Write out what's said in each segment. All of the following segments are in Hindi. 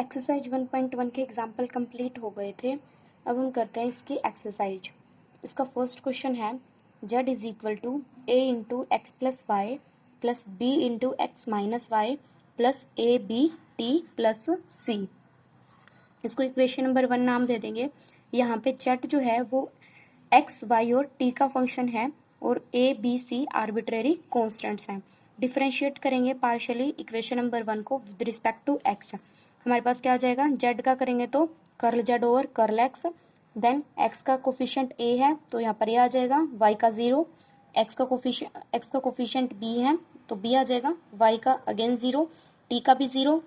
एक्सरसाइज 1.1 के एग्जाम्पल कंप्लीट हो गए थे। अब हम करते हैं इसकी एक्सरसाइज। इसका फर्स्ट क्वेश्चन है z is equal to a into x plus y plus b into x minus y plus a b t plus c. इसको इक्वेशन नंबर 1 नाम दे देंगे। यहाँ पे z जो है वो x, y और t का फंक्शन है और a, b, c arbitrary constants हैं। डिफरेंशिएट करेंगे पार्शियली इक्वेशन नंबर 1 को विद रिस्पेक्ट टू x। हमारे पास क्या आ जाएगा, z का करेंगे तो curl z over curl x, then x का कोफिशिएंट a है तो यहाँ पर ये आ जाएगा, y का 0, x का कोफिशिएंट b है तो b आ जाएगा, y का अगेन 0, t का भी 0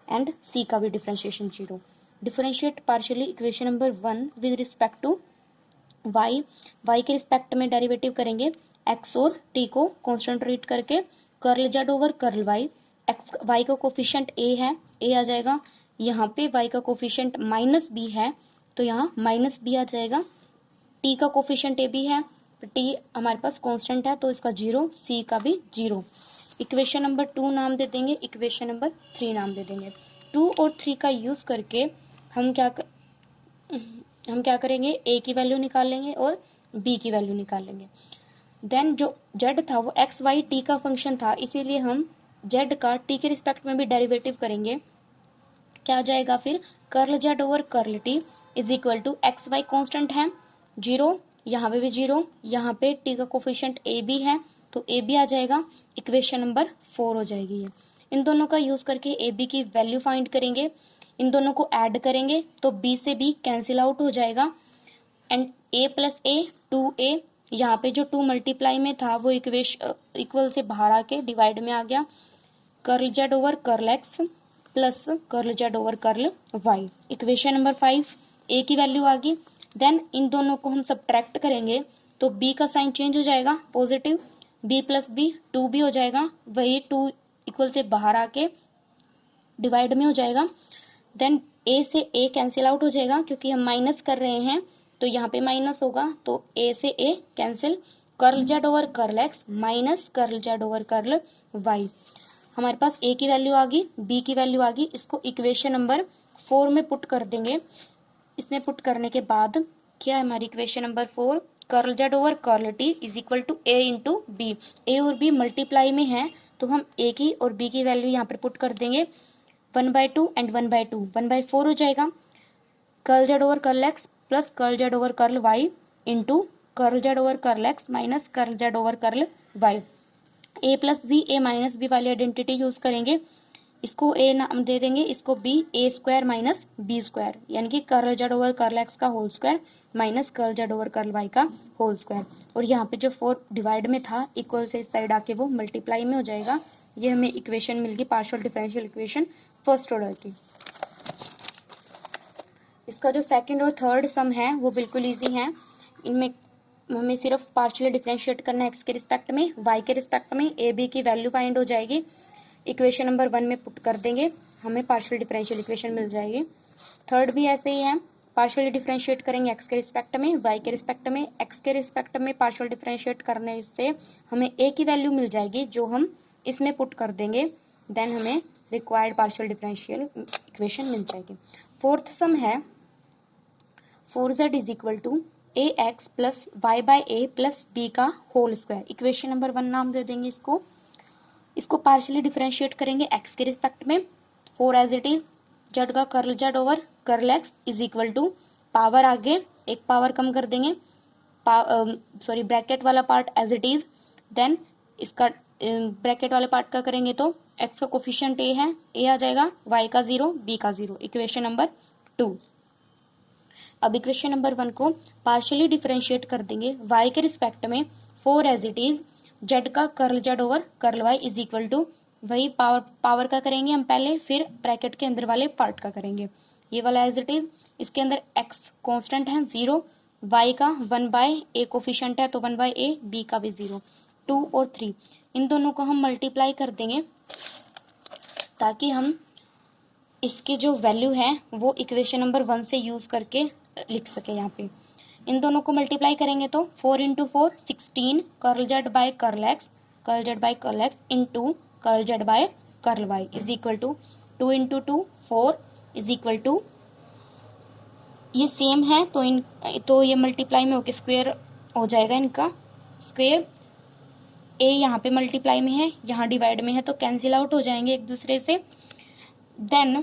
एंड c का भी differentiation 0। Differentiate partially equation number 1 with respect to y के रिस्पेक्ट में डेरिवेटिव करेंगे x और t को कांस्टेंट रीड करके curl z over curl y। y का कोफिशिएंट a है, a आ जाएगा। यहाँ पे y का कोफिशिएंट माइनस b है तो यहाँ माइनस b आ जाएगा। t का कोफिशिएंट a b है, t हमारे पास कांस्टेंट है तो इसका 0, c का भी 0। इक्वेशन नंबर 2 नाम दे देंगे, इक्वेशन नंबर 3 नाम दे देंगे। 2 और 3 का यूज़ करके हम क्या करेंगे, a की वैल्यू निकाल लेंगे और b की वैल्यू निकाल लेंगे। देन जो z था वो x y t का फंक्शन था, इसीलिए हम z का t के रिस्पेक्ट में भी डेरिवेटिव करेंगे। क्या आ जाएगा फिर, curl z over curl t is equal to X Y constant है 0, यहाँ पे भी 0, यहाँ पे t का कोफिशिएंट a b है तो a b आ जाएगा। इक्वेशन नंबर 4 हो जाएगी ये। इन दोनों का यूज़ करके a b की वैल्यू फाइंड करेंगे, इन दोनों को ऐड करेंगे तो b से b कैंसिल आउट हो जाएगा and a plus a 2a, यहाँ पे जो 2 मल्टीप्लाई में था वो इक्वल से बाहर आके डिवाइड में आ गया। Curl z over curl x plus curl z over curl y। Equation number 5 a की वैल्यू आ गई। देन इन दोनों को हम सब्ट्रैक्ट करेंगे तो b का साइन चेंज हो जाएगा positive, b plus b 2b हो जाएगा, वही 2 इक्वल से बाहर आके डिवाइड में हो जाएगा। देन a से a कैंसिल आउट हो जाएगा क्योंकि हम माइनस कर रहे हैं तो यहाँ पे माइनस होगा तो a से a cancel, curl z over curl x minus curl z over curl y। हमारे पास a की वैल्यू आ गई, b की वैल्यू आ गई। इसको इक्वेशन नंबर 4 में पुट कर देंगे। इसमें पुट करने के बाद क्या है हमारी equation number 4, curl z over curl t is equal to a into B. a और b मल्टीप्लाई में है तो हम a की और b की वैल्यू यहाँ पर पुट कर देंगे। 1/2 एंड 1/2 1/4 हो जाएगा। Curl z over curl x plus curl z over curl y into curl z over curl x minus curl z over curl y। a plus B A minus B वाली आइडेंटिटी यूज करेंगे, इसको a नाम दे देंगे, इसको b a square minus B square, यानी कि curl z over curl x का whole square minus curl z over curl y का होल स्क्वायर। और यहाँ पे जो 4 डिवाइड में था इक्वल से इस साइड आके वो मल्टीप्लाई में हो जाएगा। ये हमें इक्वेशन मिल गई partial differential equation first order की। इसका जो सेकंड और थर्ड सम है वो बिल्कुल ईजी है। इनमें हमें सिर्फ पार्शियली डिफरेंशिएट करना है एक्स के रिस्पेक्ट में, वाई के रिस्पेक्ट में, ए बी की वैल्यू फाइंड हो जाएगी। इक्वेशन नंबर 1 में पुट कर देंगे, हमें पार्शियल डिफरेंशियल इक्वेशन मिल जाएगी। थर्ड भी ऐसे ही है, पार्शियली डिफरेंशिएट करेंगे एक्स के रिस्पेक्ट में, वाई के रिस्पेक्ट में। एक्स के रिस्पेक्ट में पार्शियल डिफरेंशिएट करने से हमें ए की वैल्यू मिल जाएगी जो हम इसमें पुट कर देंगे, देन हमें रिक्वायर्ड पार्शियल डिफरेंशियल इक्वेशन मिल जाएगी। फोर्थ सम है 4z is equal to A x plus Y by A plus B का होल स्क्वायर। इक्वेशन नंबर 1 नाम दे देंगे इसको पार्शियली डिफरेंशिएट करेंगे एक्स के रिस्पेक्ट में। 4 एज इट इज, जेड का curl Z over curl x is equal to, power आगे एक पावर कम कर देंगे, ब्रैकेट वाला part as it is, then इसका ब्रैकेट वाले पार्ट का करेंगे तो एक्स का कोफिशिएंट ए है, ए आ जाएगा, वाई का 0, बी का 0। Equation number 2। अब इक्वेशन नंबर 1 को पार्शियली डिफरेंशिएट कर देंगे y के रिस्पेक्ट में। 4 एज इट इज, z का curl z over curl y is equal to, वही पावर का करेंगे हम पहले, फिर ब्रैकेट के अंदर वाले पार्ट का करेंगे। ये वाला एज इट इज, इसके अंदर x कांस्टेंट है 0, y का 1/a कोफिशिएंट है तो 1/a, b का भी 0। 2 और 3 इन दोनों को हम मल्टीप्लाई कर देंगे ताकि हम इसकी जो वैल्यू है वो इक्वेशन नंबर 1 से यूज़ करके लिख सके। यहाँ पे इन दोनों को मल्टीप्लाई करेंगे तो 4 into 4 16, curl Z by curl X into curl Z by curl Y is equal to 2 into 2 4, is equal to, ये सेम है तो ये मल्टीप्लाई में होके स्क्वायर हो जाएगा, इनका स्क्वायर। ए यहाँ पे मल्टीप्लाई में है, यहाँ डिवाइड में है, तो कैंसिल आउट हो जाएंगे एक दूसरे से। देन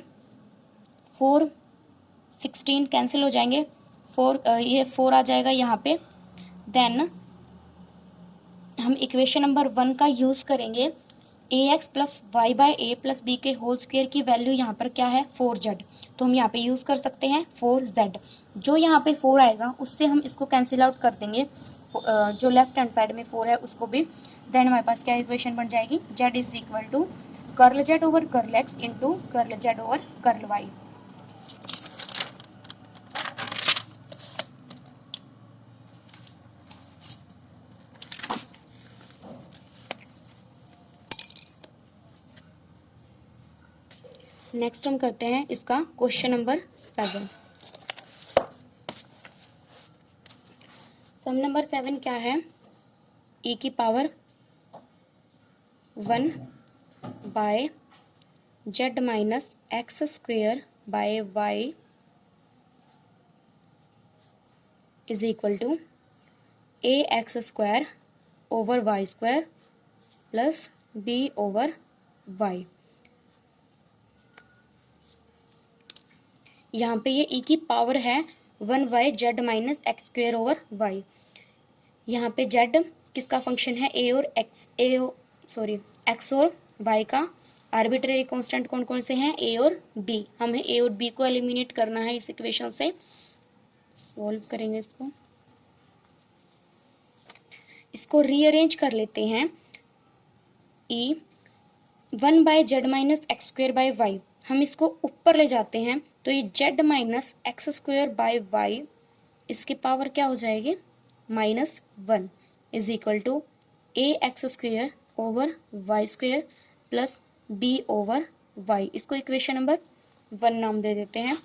4 16 कैंसिल हो जाएंगे, ये 4 आ जाएगा यहाँ पे। देन हम इक्वेशन नंबर 1 का यूज़ करेंगे। A x plus Y by A plus b के होल स्क्वायर की वैल्यू यहाँ पर क्या है 4z, तो हम यहाँ पे यूज़ कर सकते हैं 4z। जो यहाँ पे 4 आएगा उससे हम इसको कैंसिल आउट कर देंगे, जो लेफ्ट हैंड साइड में 4 है उसको भी। देन हमारे पास क्या इक्वेशन बन जाएगी, z is equal to curl z over curl x into curl z over curl y। Next हम करते हैं इसका क्वेश्चन नंबर 7। सम नंबर 7 क्या है, e की power 1 by z minus x square by y is equal to A x square over Y square plus B over Y. यहाँ पे ये e की पावर है 1 by Z minus x square over Y. यहाँ पे z किसका फंक्शन है, एक्स और y का आर्बिट्रेरी कांस्टेंट कौन कौन से हैं, a और b। हमें a और b को एलिमिनेट करना है इस इक्वेशन से। सॉल्व करेंगे इसको रीअरेंज कर लेते हैं। e 1 by Z minus x square by Y, हम इसको ऊपर ले जाते हैं तो ये z minus x square by Y, इसकी पावर क्या हो जाएगी -1 is equal to A x square over Y square plus B over Y. इसको इक्वेशन नंबर 1 नाम दे देते हैं।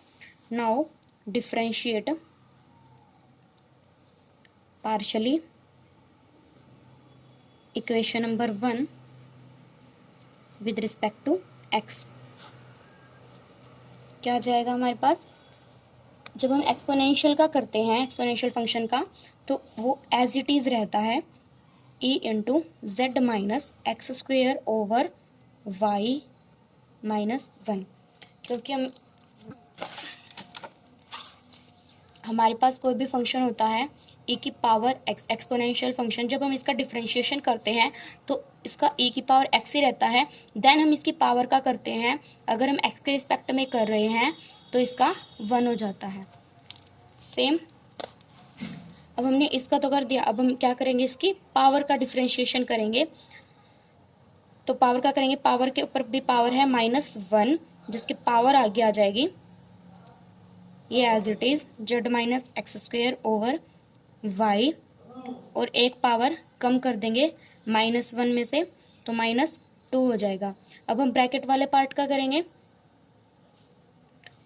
Now differentiate partially equation number 1 with respect to X. क्या आ जाएगा हमारे पास, जब हम एक्सपोनेंशियल का करते हैं, एक्सपोनेंशियल फंक्शन का, तो वो एज इट इज़ रहता है e into Z minus x square over Y -1। क्योंकि हमारे पास कोई भी फंक्शन होता है e की पावर x, एक्सपोनेंशियल फंक्शन, जब हम इसका डिफरेंशिएशन करते हैं तो इसका e की पावर x ही रहता है। देन हम इसकी पावर का करते हैं, अगर हम x के रिस्पेक्ट में कर रहे हैं तो इसका 1 हो जाता है। सेम अब हमने इसका तो कर दिया, अब हम क्या करेंगे, इसकी पावर का डिफरेंशिएशन करेंगे। तो पावर का करेंगे, पावर के ऊपर भी पावर है -1, जिसकी पावर आगे आ जाएगी ये as it is Z minus x square over Y, और एक पावर कम कर देंगे -1 में से तो -2 हो जाएगा। अब हम ब्रैकेट वाले पार्ट का करेंगे,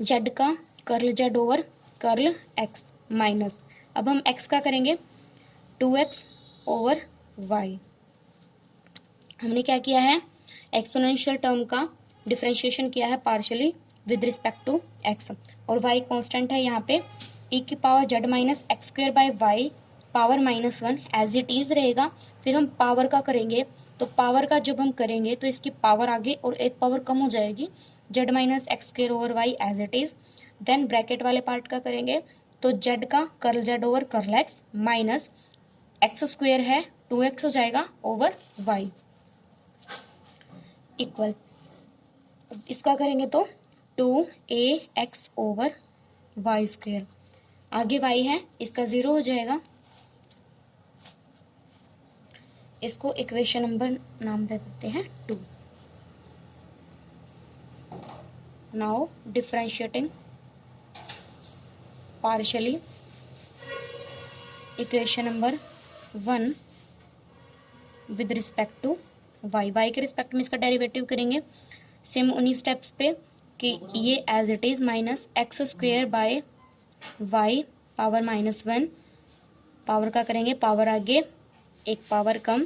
जेड का curl Z over curl x minus, अब हम एक्स का करेंगे 2x ओवर वाई। हमने क्या किया है, एक्सपोनेंशियल टर्म का डिफरेंशिएशन किया है partially with respect to X, और y कांस्टेंट है यहाँ पे e की power Z minus x square by Y power -1 as it is रहेगा। फिर हम पावर का करेंगे, तो पावर का जब हम करेंगे तो इसकी पावर आगे और एक पावर कम हो जाएगी, Z minus x square over Y as it is. Then bracket वाले पार्ट का करेंगे तो जेड का curl Z over curl x minus x square है 2x हो जाएगा ओवर वाई इक्वल, इसका करेंगे तो 2ax ओवर वाई स्क्वेयर, आगे y है इसका 0 हो जाएगा। इसको इक्वेशन नंबर नाम दे देते हैं 2। Now differentiating partially equation number 1 with respect to y के रिस्पेक्ट में इसका डेरिवेटिव करेंगे सेम उन्हीं स्टेप्स पे कि ये as it is minus x square by Y power -1, power का करेंगे, पावर आगे एक पावर कम,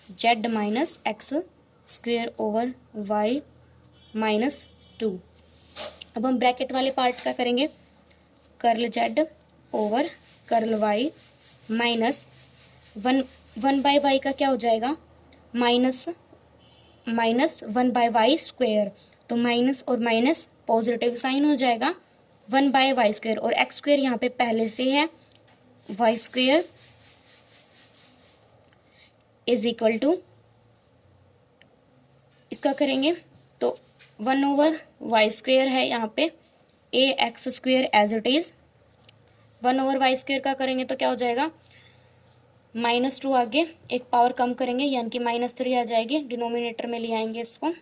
z minus x square over y -2। अब हम ब्रैकेट वाले पार्ट का करेंगे, curl Z over curl y minus 1/y का क्या हो जाएगा, माइनस 1/y²। तो माइनस और माइनस पॉजिटिव साइन हो जाएगा, 1/y²। और x² यहाँ पे पहले से है, y² इज इक्वल टू, इसका करेंगे तो 1/y² है यहाँ पे, ax² as it is. 1/y² का करेंगे तो क्या हो जाएगा, -2 आगे एक पावर कम करेंगे यानी कि -3 आ जाएगी, डिनोमिनेटर में ले आएंगे इसको,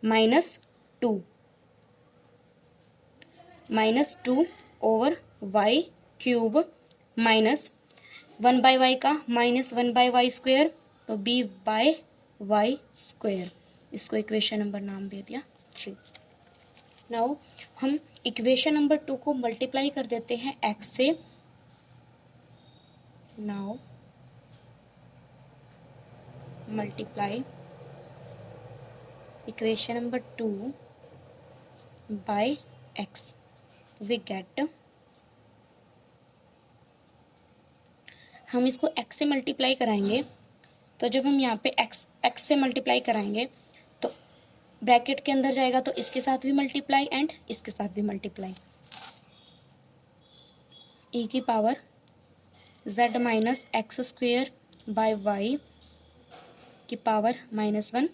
-2 ओवर y³ माइनस 1/y का -1/y², तो b/y²। इसको इक्वेशन नंबर नाम दे दिया 3। नाउ हम इक्वेशन नंबर 2 को मल्टीप्लाई कर देते हैं x से। Now multiply equation number 2 by x, we get, हम इसको x से मल्टीप्लाई कराएंगे। तो जब हम यहाँ पे x से मल्टीप्लाई कराएंगे तो ब्रैकेट के अंदर जाएगा तो इसके साथ भी मल्टीप्लाई एंड इसके साथ भी मल्टीप्लाई, e की power z minus x² by y की पावर -1।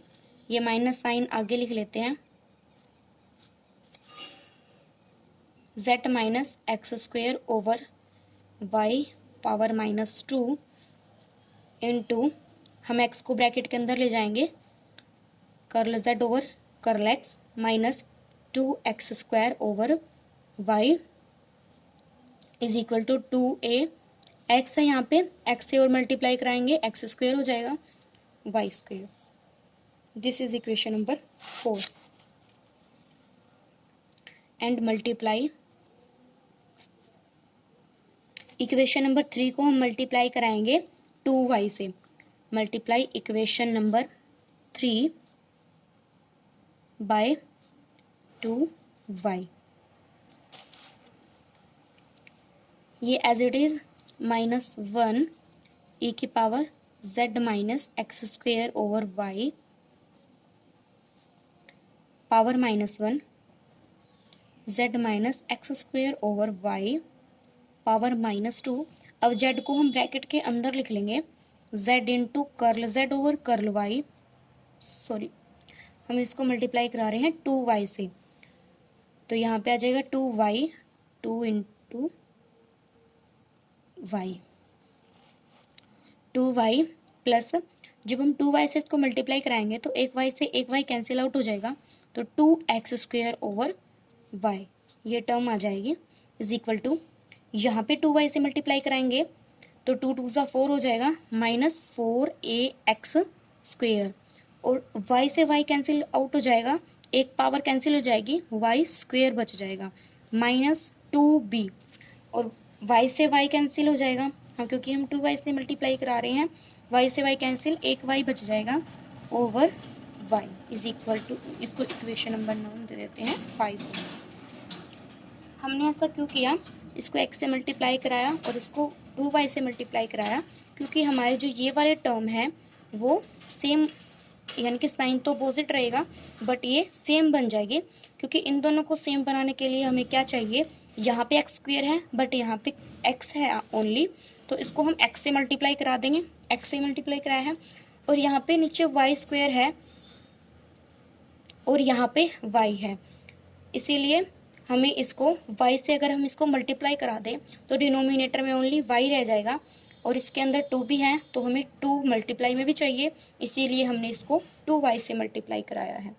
ये माइनस साइन आगे लिख लेते हैं, z minus x² over y power -2 into, हम x को ब्रैकेट के अंदर ले जाएंगे, curl z over curl x minus 2x² over y is equal to 2a। x है यहाँ पे, x से और मल्टीप्लाई कराएंगे, x² हो जाएगा y²। This is equation number 4 and multiply equation number 3 को हम मल्टीप्लाई कराएंगे 2y से। Multiply equation number 3 bye 2y, ये एज इट इज -1 e की power z minus x² over y power -1 z minus x² over y power -2। अब z को हम ब्रैकेट के अंदर लिख लेंगे, z into curl z over curl y, sorry हम इसको मल्टीप्लाई करा रहे हैं 2y से, तो यहाँ पे आ जाएगा 2y, 2 into y, 2y plus, जब हम 2y से इसको मल्टीप्लाई कराएंगे तो एक y से एक y कैंसिल आउट हो जाएगा, तो 2x² ओवर y ये टर्म आ जाएगी इज इक्वल टू, यहाँ पे 2y से मल्टीप्लाई कराएंगे तो 2 2 सा 4 हो जाएगा, -4ax², और y से y कैंसिल आउट हो जाएगा, एक पावर कैंसिल हो जाएगी, y² बच जाएगा, -2b, और y से y कैंसिल हो जाएगा, हाँ क्योंकि हम 2y से मल्टीप्लाई करा रहे हैं, y से y कैंसिल, एक y बच जाएगा over y is equal to, इसको इक्वेशन नंबर 9 दे देते हैं 5। हमने ऐसा क्यों किया, इसको x से मल्टीप्लाई कराया और इसको 2y से मल्टीप्लाई कराया, क्योंकि हमारे जो ये वाले टर्म है वो सेम, यानी कि साइन तो अपोजिट रहेगा बट ये सेम बन जाएगी, क्योंकि इन दोनों को सेम बनाने के लिए हमें क्या चाहिए, यहाँ पे x² है बट यहाँ पे x है ओनली, तो इसको हम x से मल्टीप्लाई करा देंगे, x से मल्टीप्लाई कराया है, और यहाँ पे नीचे y² है और यहाँ पे y है, इसीलिए हमें इसको y से अगर हम इसको मल्टीप्लाई करा दें तो डिनोमिनेटर में ओनली y रह जाएगा, और इसके अंदर 2 भी है तो हमें 2 मल्टीप्लाई में भी चाहिए, इसीलिए हमने इसको 2y से मल्टीप्लाई कराया है।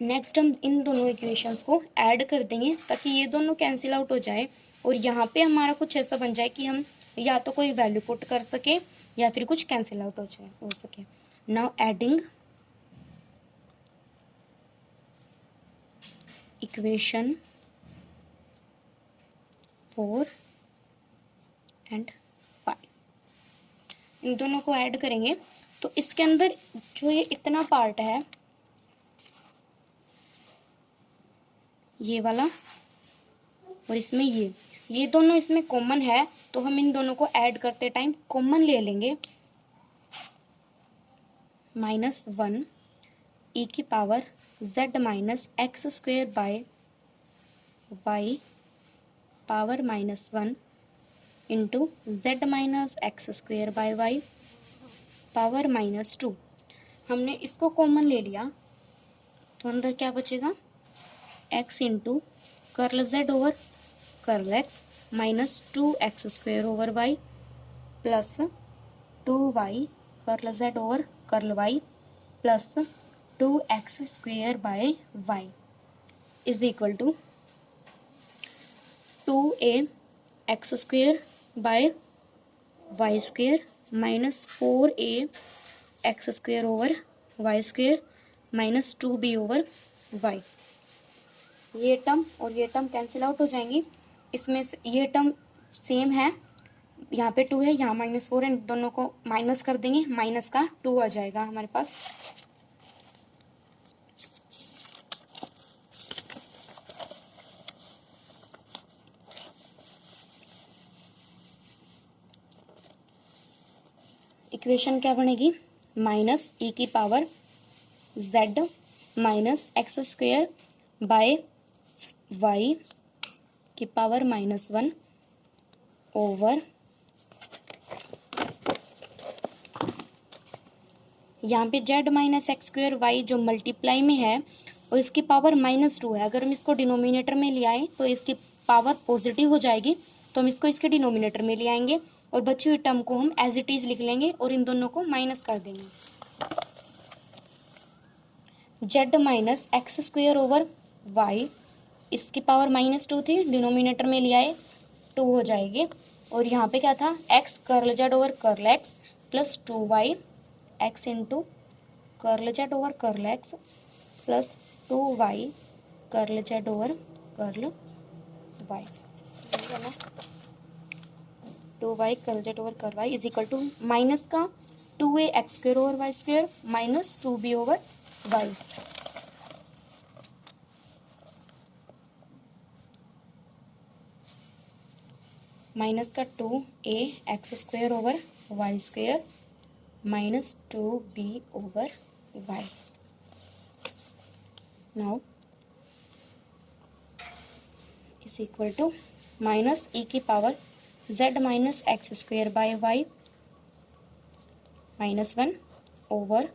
नेक्स्ट हम इन दोनों इक्वेशंस को ऐड कर देंगे ताकि ये दोनों कैंसिल आउट हो जाए, और यहाँ पे हमारा कुछ ऐसा बन जाए कि हम या तो कोई वैल्यू पुट कर सके या फिर कुछ कैंसिल आउट हो सके। नाउ एडिंग इक्वेशन 4 एंड 5, इन दोनों को ऐड करेंगे तो इसके अंदर जो ये इतना पार्ट है ये वाला और इसमें ये दोनों इसमें कॉमन है, तो हम इन दोनों को ऐड करते टाइम कॉमन ले लेंगे। -1 e की power z minus x square by y power -1 into z minus x square by y power -2। हमने इसको कॉमन ले लिया तो अंदर क्या बचेगा, x into curl z over curl x minus 2x square over y plus 2y curl z over curl y plus 2x square by y is equal to 2a x square by y square minus 4a x square over y square minus 2b over y। ये टर्म और ये टर्म कैंसिल आउट हो जाएंगी। इसमें से ये टर्म सेम है, यहाँ पे 2 है, यहाँ -4 है, दोनों को माइनस कर देंगे, माइनस का 2 आ जाएगा हमारे पास। इक्वेशन क्या बनेगी, -e की power z minus x square by y की पावर -1 ओवर यहाँ पे z minus x square Y जो मल्टीप्लाई में है और इसकी पावर -2 है। अगर हम इसको डिनोमिनेटर में ले आए तो इसकी पावर पॉजिटिव हो जाएगी, तो हम इसको इसके डिनोमिनेटर में ले आएंगे और बची हुई टर्म को हम एज इट इज लिख लेंगे और इन दोनों को माइनस कर देंगे। z minus x square over y, इसकी पावर -2 थी, डिनोमिनेटर में ले आए 2 हो जाएगी। और यहाँ पे क्या था, x curl z over curl x plus 2y x into curl z over curl x plus 2y curl z over curl y, 2y curl z over curl y is equal to minus का 2a X square over Y square minus 2b over y। Minus का 2a X square over Y square minus 2b over y। Now is equal to minus e की power z minus x square by y -1 over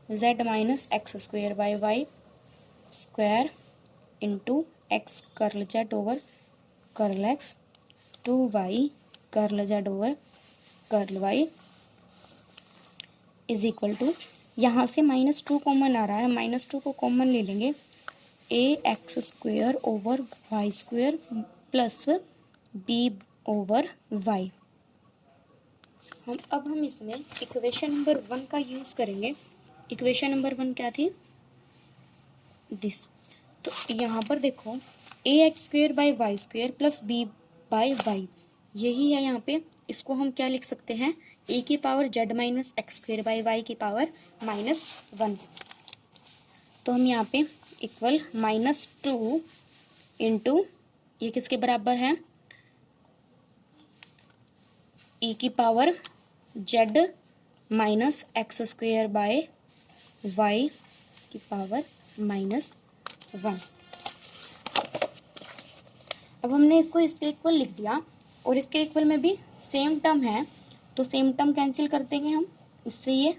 z minus x square by y square into X curl z over curl x 2y curl z over curl y is equal to, यहाँ से -2 कॉमन आ रहा है, -2 को कॉमन ले लेंगे, a x square over Y square plus b over y। अब हम इसमें इक्वेशन नंबर 1 का यूज़ करेंगे। इक्वेशन नंबर 1 क्या थी, दिस। तो यहाँ पर देखो a x square by y square plus b by y, यही है यहाँ पे। इसको हम क्या लिख सकते हैं, a की power z minus x square by y की पावर -1। तो हम यहाँ पे इक्वल -2 इंटू ये किसके बराबर है, e की power z minus x square by y की पावर -1। अब हमने इसको इसके इक्वल लिख दिया और इसके इक्वल में भी सेम टर्म है, तो सेम टर्म कैंसिल कर देंगे हम, इससे ये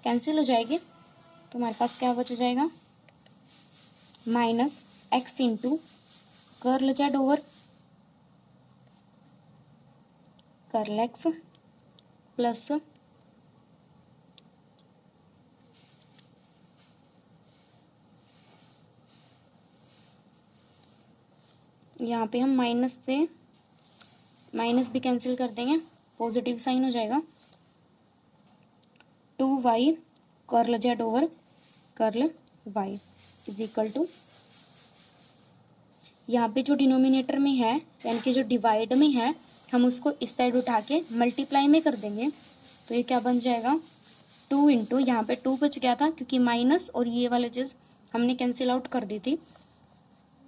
कैंसिल हो जाएगी। तो हमारे पास क्या बच जाएगा, -x into curl z over curl x plus यहाँ पे हम माइनस से माइनस भी कैंसिल कर देंगे, पॉजिटिव साइन हो जाएगा, 2y curl z over curl y is equal to, यहाँ पे जो डिनोमिनेटर में है यानी कि जो डिवाइड में है हम उसको इस साइड उठा के मल्टीप्लाई में कर देंगे। तो ये क्या बन जाएगा, 2 इंटू, यहाँ पे 2 बच गया था क्योंकि माइनस और ये वाला चीज़ हमने कैंसिल आउट कर दी थी,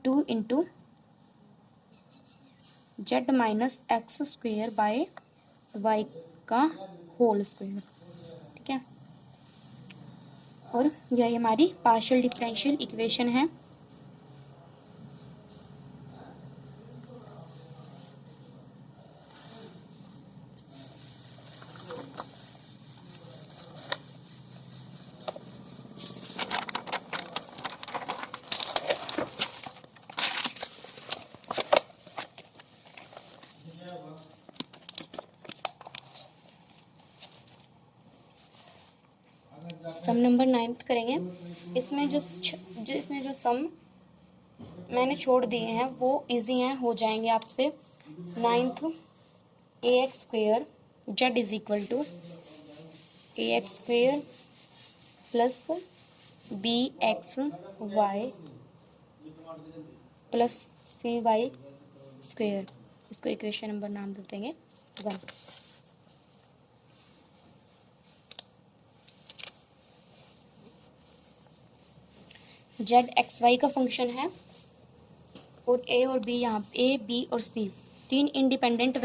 2 into Z minus x square by y का होल स्क्वेयर, ठीक है। और यही हमारी पार्शियल डिफरेंशियल इक्वेशन है। सम नंबर 9 करेंगे। इसमें जो सम मैंने छोड़ दिए हैं वो इजी हैं, हो जाएंगे आपसे। 9 a x square z is equal to A x square plus b x y plus c y square, इसको इक्वेशन नंबर नाम दे देंगे 1। जेड एक्स वाई का फंक्शन है और ए और बी, यहाँ ए बी और सी तीन इंडिपेंडेंट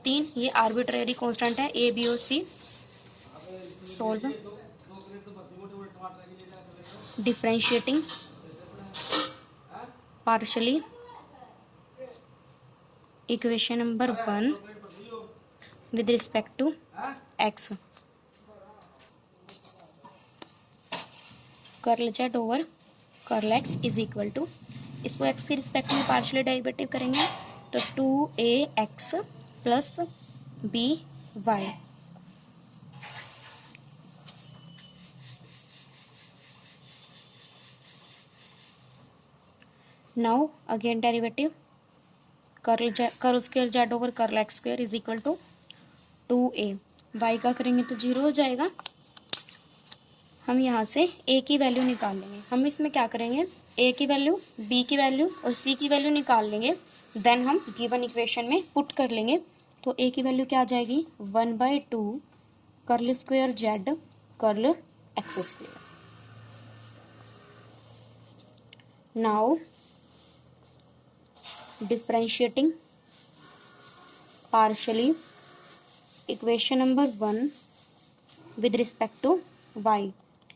तीन ये आर्बिट्रेरी कांस्टेंट है, ए बी और c. Solve differentiating partially equation number 1 with respect to x, curl Z over curl x is equal to, इसको एक्स के रिस्पेक्ट में पार्शियली डेरिवेटिव करेंगे तो 2ax plus b y. Now again derivative curl square z over curl x square is equal to 2a, y का करेंगे तो 0 हो जाएगा। हम यहाँ से a की वैल्यू निकाल लेंगे। हम इसमें क्या करेंगे, a की वैल्यू, b की वैल्यू और c की वैल्यू निकाल लेंगे, देन हम गिवन इक्वेशन में पुट कर लेंगे। तो a की वैल्यू क्या आ जाएगी 1/2 curl square z curl x square. Now differentiating partially equation number 1 with respect to y,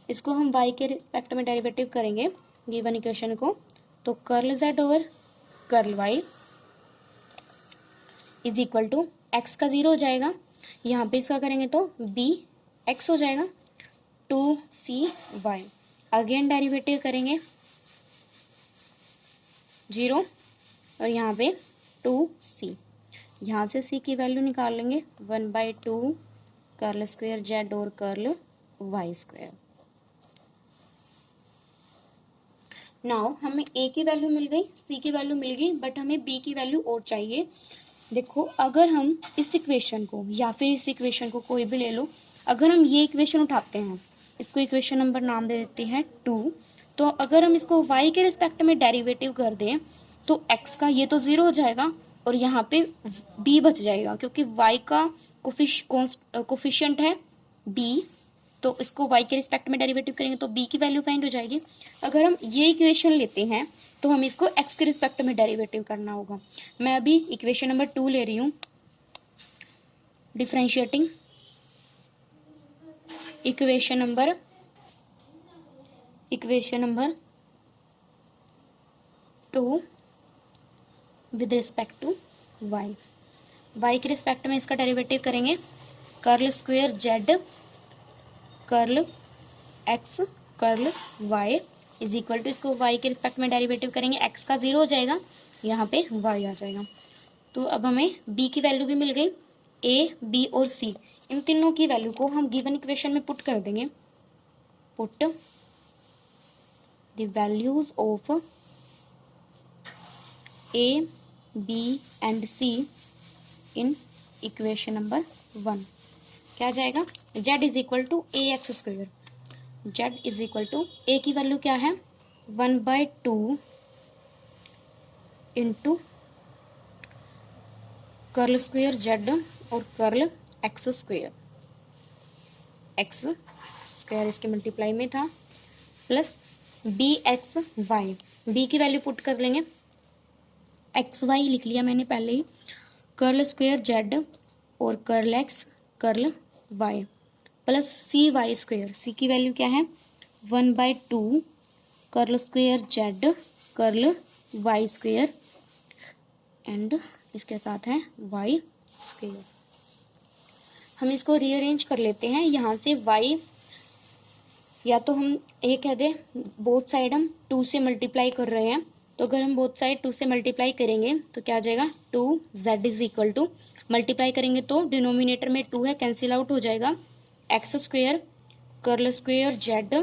इसको हम y के रिस्पेक्ट में डेरिवेटिव करेंगे गिवन इक्वेशन को, तो curl z over curl y is equal to x का 0 हो जाएगा, यहाँ पे इसका करेंगे तो b x हो जाएगा 2cy, अगेन डेरिवेटिव करेंगे 0 और यहाँ पे 2c, यहाँ से c की वैल्यू निकाल लेंगे 1/2 कर्ल स्क्वायर जेड और कर्ल वाई स्क्वायर। नाउ हमें a की वैल्यू मिल गई, c की वैल्यू मिल गई, बट हमें b की वैल्यू और चाहिए। देखो अगर हम इस इक्वेशन को या फिर इस इक्वेशन को कोई भी ले लो, अगर हम ये इक्वेशन उठाते हैं, इसको इक्वेशन नंबर नाम दे देते हैं 2, तो अगर हम इसको y के रिस्पेक्ट में डेरिवेटिव कर दें तो x का ये तो 0 हो जाएगा और यहाँ पे b बच जाएगा, क्योंकि y का कोफिशिएंट है b, तो इसको y के रिस्पेक्ट में डेरिवेटिव करेंगे तो b की वैल्यू फाइंड हो जाएगी। अगर हम ये इक्वेशन लेते हैं तो हमें इसको x के रिस्पेक्ट में डेरिवेटिव करना होगा। मैं अभी इक्वेशन नंबर 2 ले रही हूँ, differentiating equation number 2 with respect to y के रिस्पेक्ट में इसका डेरिवेटिव करेंगे curl square z curl x curl Y is equal to, इसको y के रिस्पेक्ट में डेरिवेटिव करेंगे, x का 0 हो जाएगा, यहाँ पे y आ जाएगा। तो अब हमें b की वैल्यू भी मिल गई, a b और c इन तीनों की वैल्यू को हम गिवन इक्वेशन में पुट कर देंगे। Put the values of a b and c in equation number 1, क्या जाएगा z is equal to A x square, z is equal to a की वैल्यू क्या है 1/2 इंटू कर्ल स्क्वायर जेड और curl x square, x square इसके मल्टीप्लाई में था, plus b x y, b की वैल्यू पुट कर लेंगे, एक्स वाई लिख लिया मैंने पहले ही, कर्ल स्क्वायर जेड और curl x curl y plus c y square, c की वैल्यू क्या है 1/2 curl square z curl y square and इसके साथ है वाई स्क्वायर। हम इसको रीअरेंज कर लेते हैं, यहाँ से वाई या तो हम ये कह दें बोथ साइड हम 2 से मल्टीप्लाई कर रहे हैं, तो अगर हम बोथ साइड 2 से मल्टीप्लाई करेंगे तो क्या आ जाएगा 2z is equal to, multiply करेंगे तो डिनोमिनेटर में 2 है कैंसिल आउट हो जाएगा, x square curl square z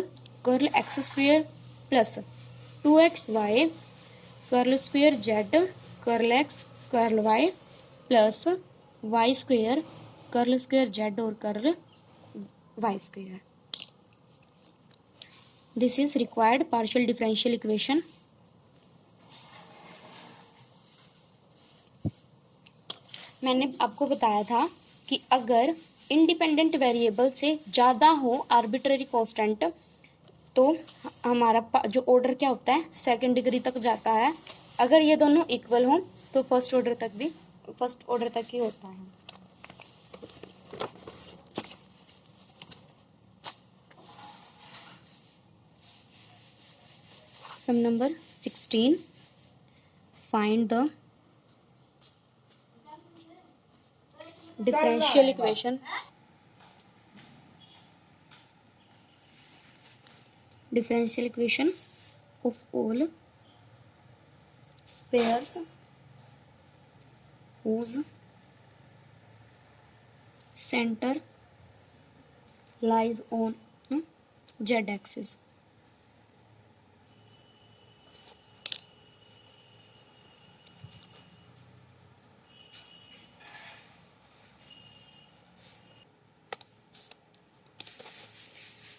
curl x square plus 2x y curl square z curl x curl y plus y square curl square z और curl y square. This is required partial differential equation. मैंने आपको बताया था कि अगर इंडिपेंडेंट वेरिएबल से ज़्यादा हो आर्बिट्ररी कांस्टेंट तो हमारा जो ऑर्डर क्या होता है सेकंड डिग्री तक जाता है, अगर ये दोनों इक्वल हों तो फर्स्ट ऑर्डर तक ही होता है। Sum number 16, find the differential equation of all spheres whose center lies on z axis।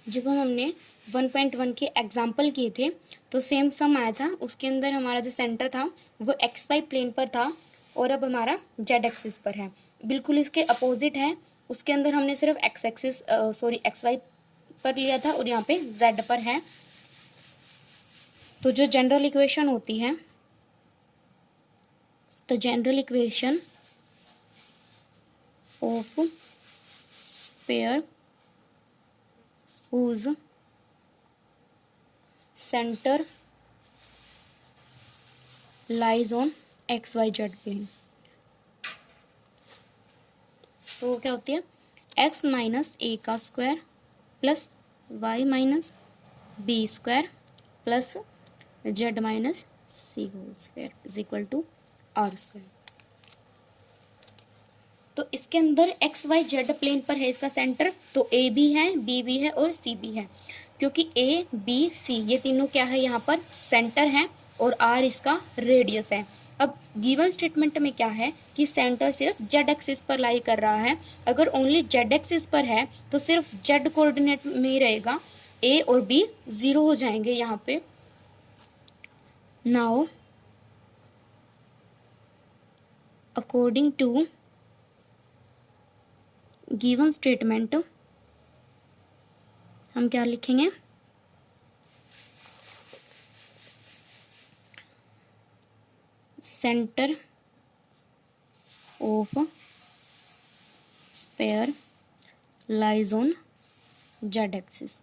जब हमने 1.1 के एग्जाम्पल किए थे तो सेम सम आया था, उसके अंदर हमारा जो सेंटर था वो एक्स वाई प्लेन पर था और अब हमारा जेड एक्सिस पर है, बिल्कुल इसके अपोजिट है। उसके अंदर हमने सिर्फ एक्स वाई पर लिया था और यहाँ पे जेड पर है। तो जो जनरल इक्वेशन होती है, तो general equation of sphere whose center lies on xyz plane, तो क्या होती है x माइनस ए का square plus y minus B square plus z minus c whole square is equal to r square. तो इसके अंदर एक्स वाई जेड प्लेन पर है इसका सेंटर, तो ए भी है बी भी है और सी भी है, क्योंकि ए बी सी ये तीनों क्या है यहाँ पर सेंटर है और आर इसका रेडियस है। अब गिवन स्टेटमेंट में क्या है कि सेंटर सिर्फ जेड एक्सिस पर लाई कर रहा है, अगर ओनली जेड एक्सिस पर है तो सिर्फ जेड कोऑर्डिनेट में ही रहेगा, ए और बी 0 हो जाएंगे यहाँ पे। Now according to given statement हम क्या लिखेंगे, centre of sphere lies on z axis.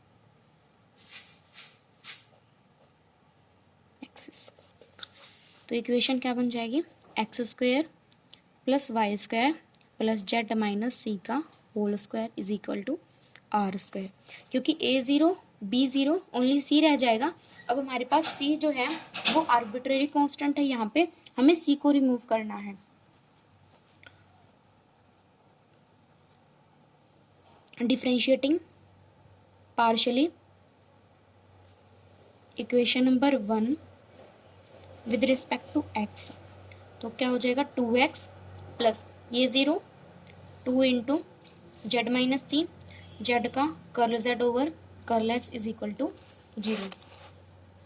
तो इक्वेशन क्या बन जाएगी x square plus y square plus z minus c का whole square is equal to r square, क्योंकि ए 0 बी 0 ओनली सी रह जाएगा। अब हमारे पास सी जो है वो आर्बिट्रेरी कांस्टेंट है, यहाँ पे हमें सी को रिमूव करना है। Differentiating partially equation number 1 with respect to X, तो क्या हो जाएगा 2x प्लस ये 0 2 इंटू जेड माइनस सी, जेड का curl Z over curl x is equal to 0।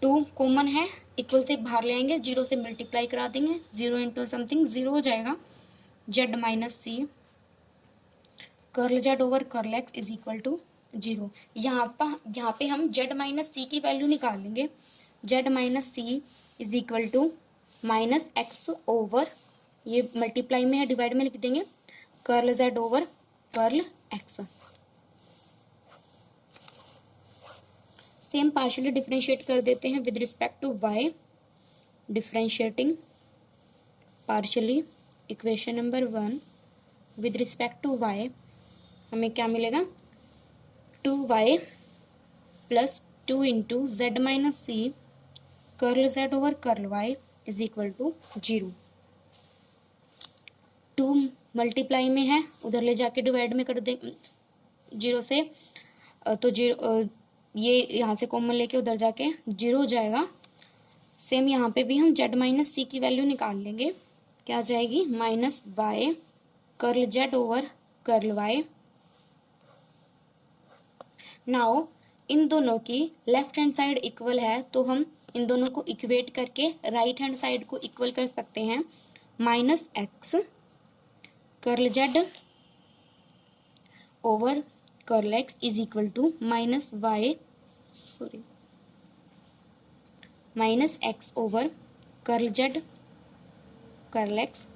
2 common है, इक्वल से बाहर ले आएंगे, 0 से मल्टीप्लाई करा देंगे, 0 इंटू समथिंग 0 हो जाएगा, z minus C curl Z over curl x is equal to 0। यहाँ पे हम जेड माइनस सी की वैल्यू निकालेंगे, Z minus C is equal to minus x over, ये मल्टीप्लाई में है, डिवाइड में लिख देंगे, curl Z over curl X. Same partially differentiate कर देते हैं with respect to Y, differentiating partially equation number 1 with respect to Y, हमें क्या मिलेगा, 2y plus 2 into Z minus C curl Z over curl Y is equal to 0। 2 multiply में है, उधर ले जाके डिवाइड में कर दे 0 से, तो 0 ये यहाँ से कॉमन लेके उधर जाके 0 हो जाएगा। सेम यहाँ पे भी हम जेड माइनस सी की वैल्यू निकाल लेंगे, क्या आ जाएगी, minus y curl Z over curl y. Now इन दोनों की लेफ्ट हैंड साइड इक्वल है, तो हम इन दोनों को इक्वेट करके राइट हैंड साइड को इक्वल कर सकते हैं। Minus x curl Z over curl x is equal to minus y, sorry, minus x over curl z curl x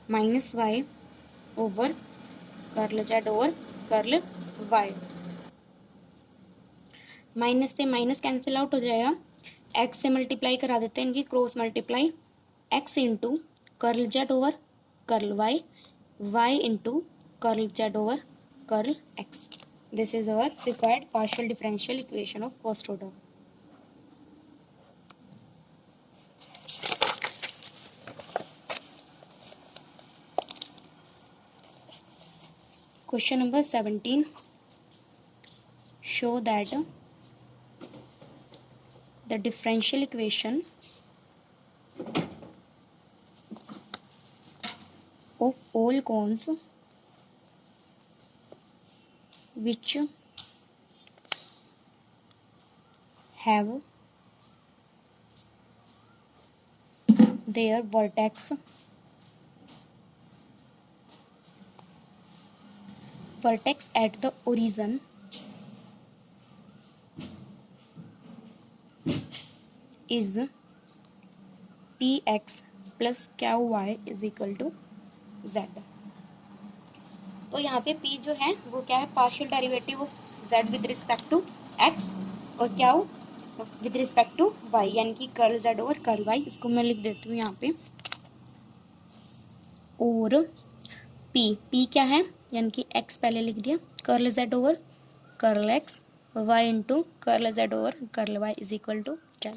minus y over curl Z over curl y. Minus से माइनस कैंसिल आउट हो जाएगा, एक्स से मल्टीप्लाई करा देते हैं, इनकी cross multiply, x into curl Z over curl y, y into curl Z over curl x. This is our required partial differential equation of first order. Question number 17. Show that the differential equation of all cones which have their vertex at the origin is px plus qy is equal to z। तो यहाँ पे p जो है वो क्या है, partial derivative of z with respect to x, और क्या विद रिस्पेक्ट टू y, यानी कि curl z over curl y। इसको मैं लिख देती हूँ यहाँ पे, और p क्या है, यानी कि x पहले लिख दिया, curl z over curl x y into curl z over curl y is equal to z।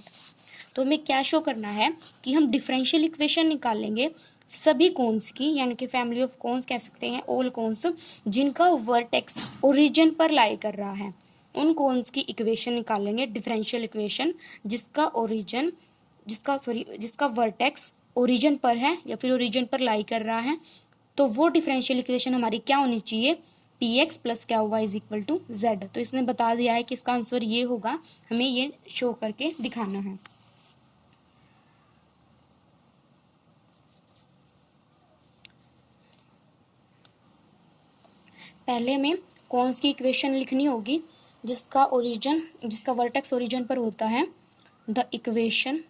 तो हमें क्या शो करना है कि हम डिफरेंशियल इक्वेशन निकाल लेंगे सभी कोन्स की, यानी कि फैमिली ऑफ कोन्स कह सकते हैं, ऑल कोन्स जिनका वर्टेक्स ओरिजिन पर लाई कर रहा है, उन कोन्स की इक्वेशन निकालेंगे, डिफरेंशियल इक्वेशन जिसका ओरिजिन, जिसका वर्टेक्स ओरिजिन पर है या फिर ओरिजिन पर लाई कर रहा है। तो वो डिफरेंशियल इक्वेशन हमारी क्या होनी चाहिए, पी एक्स प्लस क्या y is equal to z. तो इसने बता दिया है कि इसका आंसर ये होगा, हमें ये शो करके दिखाना है। पहले में कौन सी इक्वेशन लिखनी होगी, जिसका वर्टेक्स ओरिजिन पर होता है, the equation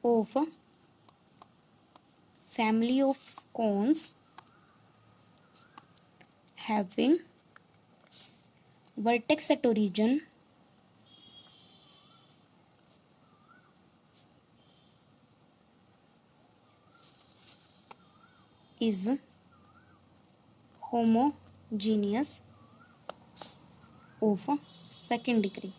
of family of cones having vertex at origin is homogeneous of second degree।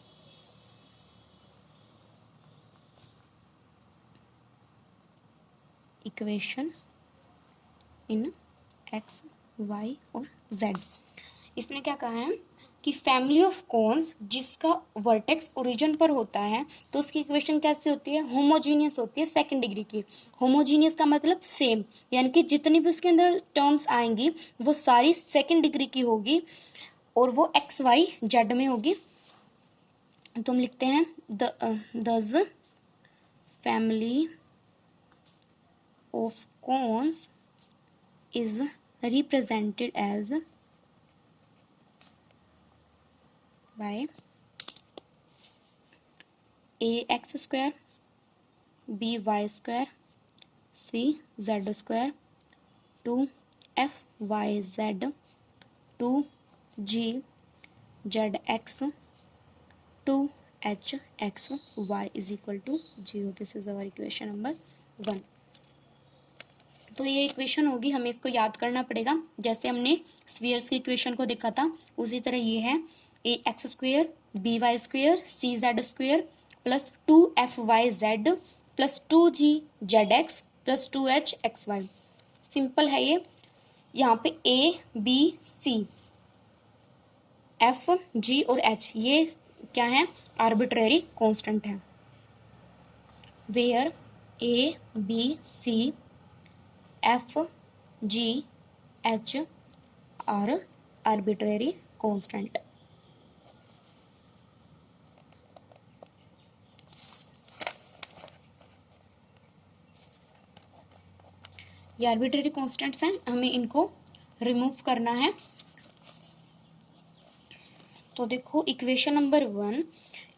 Equation in x y और जेड। इसने क्या कहा है कि फैमिली ऑफ कोन्स जिसका वर्टेक्स ओरिजिन पर होता है, तो उसकी इक्वेशन कैसे होती है, होमोजीनियस होती है, सेकंड डिग्री की। होमोजीनियस का मतलब सेम, यानी कि जितनी भी उसके अंदर टर्म्स आएंगी वो सारी सेकंड डिग्री की होगी, और वो एक्स वाई जेड में होगी। तो हम लिखते हैं this family of cones is represented as by a x square, b y square, c z square, 2 f y z, 2 g z x, 2 h x y is equal to 0। This is our equation number 1। तो ये इक्वेशन होगी, हमें इसको याद करना पड़ेगा। जैसे हमने स्फीयर्स की इक्वेशन को देखा था उसी तरह ये है a x square, b y square, c z square plus 2 f y z plus 2 g z x plus 2 h x y। Simple है ये। यहाँ पे ए बी सी एफ जी और एच ये क्या है, आर्बिट्रेरी कांस्टेंट है। Where a b c f g h r arbitrary constant. ये आर्बिट्रेरी कांस्टेंट्स हैं, हमें इनको रिमूव करना है। तो देखो इक्वेशन नंबर 1,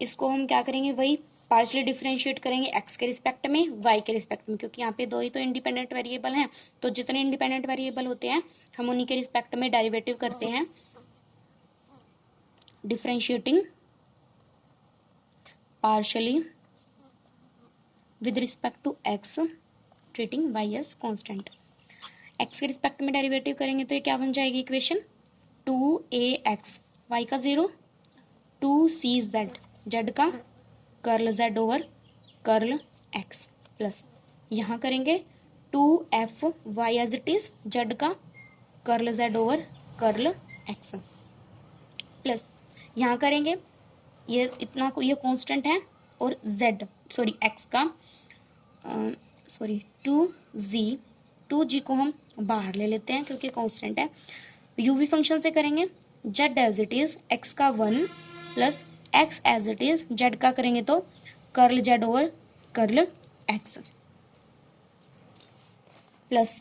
इसको हम क्या करेंगे, वही पार्शियली डिफरेंशिएट करेंगे एक्स के रिस्पेक्ट में, वाई के रिस्पेक्ट में, क्योंकि यहाँ पे दो ही तो इंडिपेंडेंट वेरिएबल हैं। तो जितने इंडिपेंडेंट वेरिएबल होते हैं हम उन्हीं के रिस्पेक्ट में डेरिवेटिव करते हैं। Differentiating partially with respect to x, treating y as constant. X के रिस्पेक्ट में डेरिवेटिव करेंगे तो ये क्या बन जाएगी इक्वेशन, 2ax, वाई का 0, 2cz, जेड का curl z over curl x plus यहाँ करेंगे 2f(y) as it is, Z का curl z over curl x plus यहाँ करेंगे ये इतना को, ये कांस्टेंट है और z सॉरी x का 2g को हम बाहर ले लेते हैं क्योंकि कांस्टेंट है। यूवी फंक्शन से करेंगे z as it is x का 1 plus x as it is z का करेंगे तो curl z over curl x plus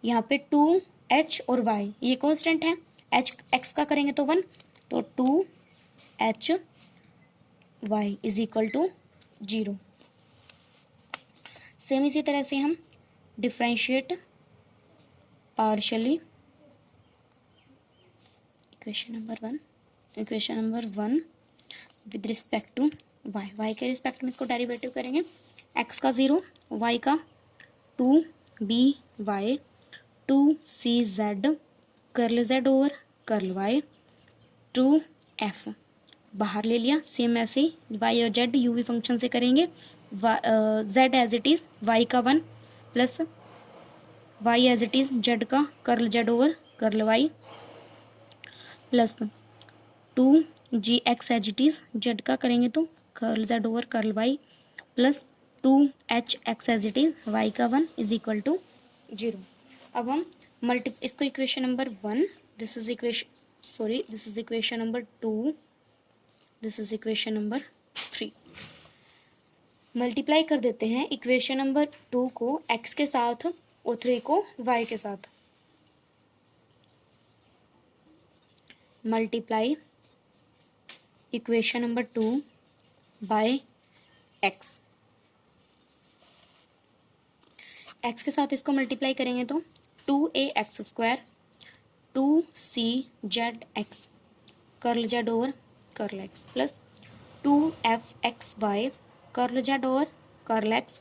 यहाँ पे 2h और y ये कांस्टेंट है, x का करेंगे तो 1, तो 2h y is equal to 0। Same इसी तरह से हम differentiate partially equation number 1 with respect to y के रिस्पेक्ट में इसको डेरिवेटिव करेंगे। x का 0, y का 2by 2cz curl z over curl y, 2f बाहर ले लिया। सेम ऐसे ही y और z यूवी फंक्शन से करेंगे, z as it is y का 1 plus y as it is z का curl z over curl y plus 2gx as it is z का करेंगे तो curl z over curl y plus 2hx as it is y का 1 इज इक्वल टू 0। अब हम इसको equation number 1, this is equation number 2, this is equation number 3 multiply कर देते हैं इक्वेशन नंबर 2 को x के साथ और 3 को y के साथ। Multiply equation number 2 by x, x के साथ इसको मल्टीप्लाई करेंगे तो 2ax square 2cz curl z over curl x plus 2fxy curl z over curl x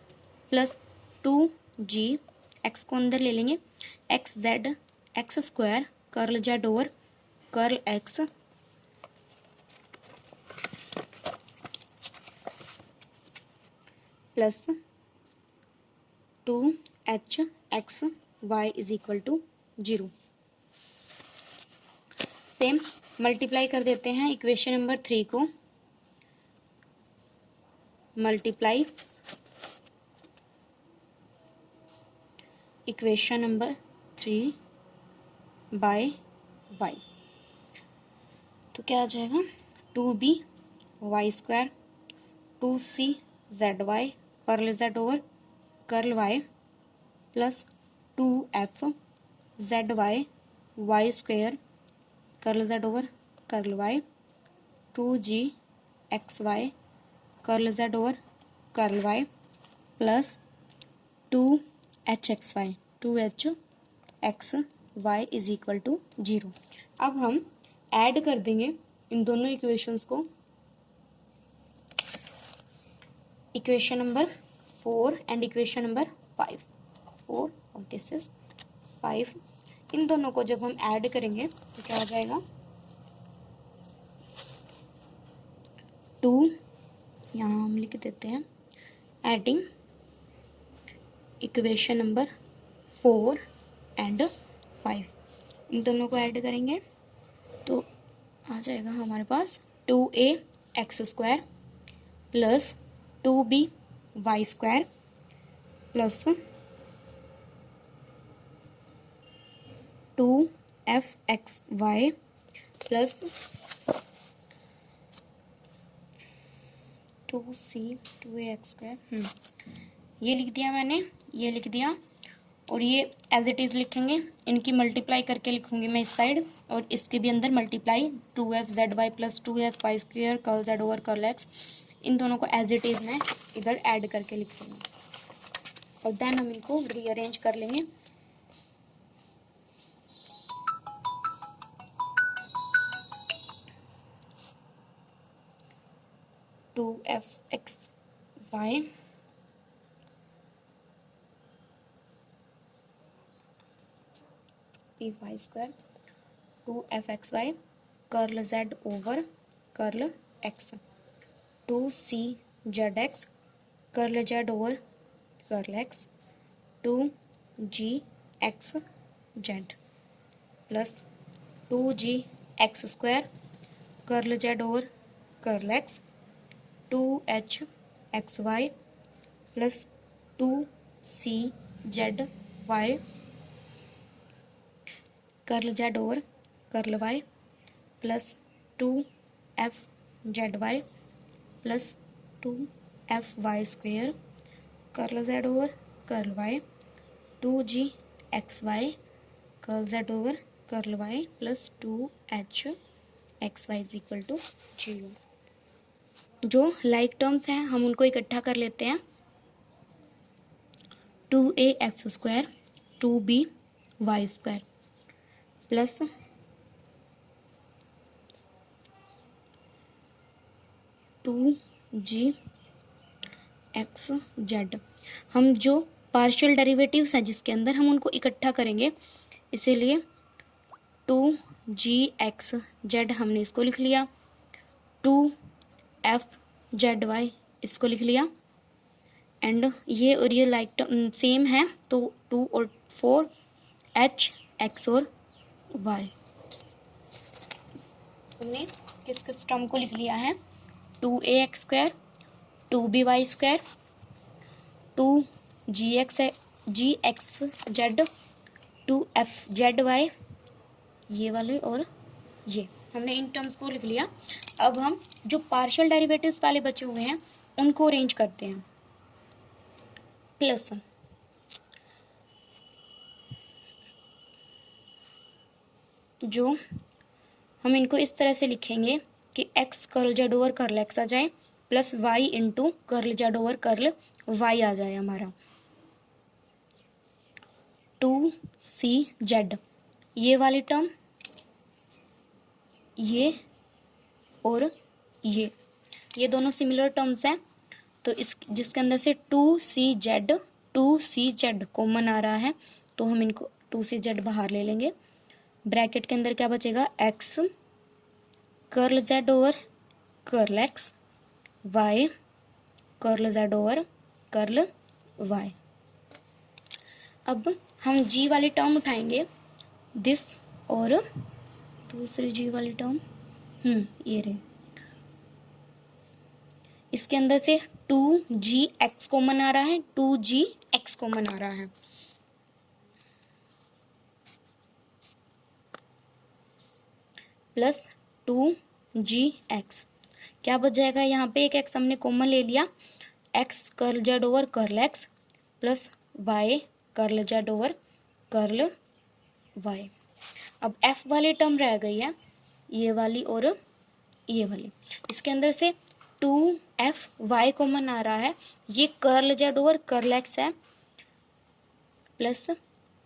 plus 2g x को अंदर ले लेंगे xz x square curl z over curl x plus 2hxy is equal to 0। Same multiply कर देते हैं इक्वेशन नंबर 3 को। Multiply equation number 3 by y, तो क्या आ जाएगा 2b(y) square 2c(z)y curl z over curl y plus 2f(z)y y square curl z over curl y 2gxy curl Z over curl y plus 2HXY 2HXY is equal to 0। अब हम ऐड कर देंगे इन दोनों इक्वेशंस को, equation number 4 and equation number 5। 4 और दिस इज 5। इन दोनों को जब हम ऐड करेंगे तो क्या हो जाएगा, 2, यहाँ हम लिख देते हैं एडिंग इक्वेशन नंबर 4 एंड 5। इन दोनों को ऐड करेंगे तो आ जाएगा हमारे पास 2AX² plus 2BY² plus 2FXY plus 2AX²। ये लिख दिया मैंने, ये लिख दिया, और ये एज इट इज़ लिखेंगे। इनकी मल्टीप्लाई करके लिखूंगी मैं इस साइड, और इसके भी अंदर multiply 2FZY plus 2FY² curl Z over curl x. इन दोनों को एज इट इज़ मैं इधर ऐड करके लिख लूँगी, और देन हम इनको रीअरेंज कर लेंगे। Two FXY PY² 2FXY curl Z over curl x 2CZX curl Z over curl x 2GXZ plus 2GX² curl Z over curl x 2HXY plus 2CZY curl Z over curl y plus 2FZY plus 2FY² curl Z over curl y 2GXY curl Z over curl y plus 2HXY is equal to 0। जो लाइक टर्म्स हैं हम उनको इकट्ठा कर लेते हैं। 2AX² 2BY² plus 2GXZ। हम जो पार्शियल डेरिवेटिव्स हैं जिसके अंदर हम उनको इकट्ठा करेंगे, इसीलिए 2GXZ हमने इसको लिख लिया, 2FZY इसको लिख लिया, एंड ये और ये लाइक सेम है तो 2 और 4 HX और Y। हमने किस किस टर्म को लिख लिया है, 2AX² 2BY² 2GXZ 2FZY, ये वाले और ये हमने इन टर्म्स को लिख लिया। अब हम जो पार्शियल डेरिवेटिव्स वाले बचे हुए हैं उनको अरेंज करते हैं। प्लस जो हम इनको इस तरह से लिखेंगे कि x curl Z over curl x आ जाए plus y into curl Z over curl y आ जाए हमारा 2CZ। ये वाली टर्म, ये और ये दोनों सिमिलर टर्म्स हैं, तो इस जिसके अंदर से 2CZ कॉमन आ रहा है तो हम इनको 2CZ बाहर ले लेंगे। ब्रैकेट के अंदर क्या बचेगा, x curl Z over curl x y curl Z over curl y। अब हम g वाली टर्म उठाएंगे, दिस और दूसरी g वाली टर्म ये रहे, इसके अंदर से 2GX कॉमन आ रहा है, 2GX कॉमन आ रहा है, प्लस 2GX। क्या बच जाएगा, यहाँ पे एक x हमने कॉमन ले लिया, x curl Z over curl x plus y curl Z over curl y। अब f वाली टर्म रह गई है, ये वाली और ये वाली। इसके अंदर से 2f(y) कॉमन आ रहा है, ये curl Z over curl x है, प्लस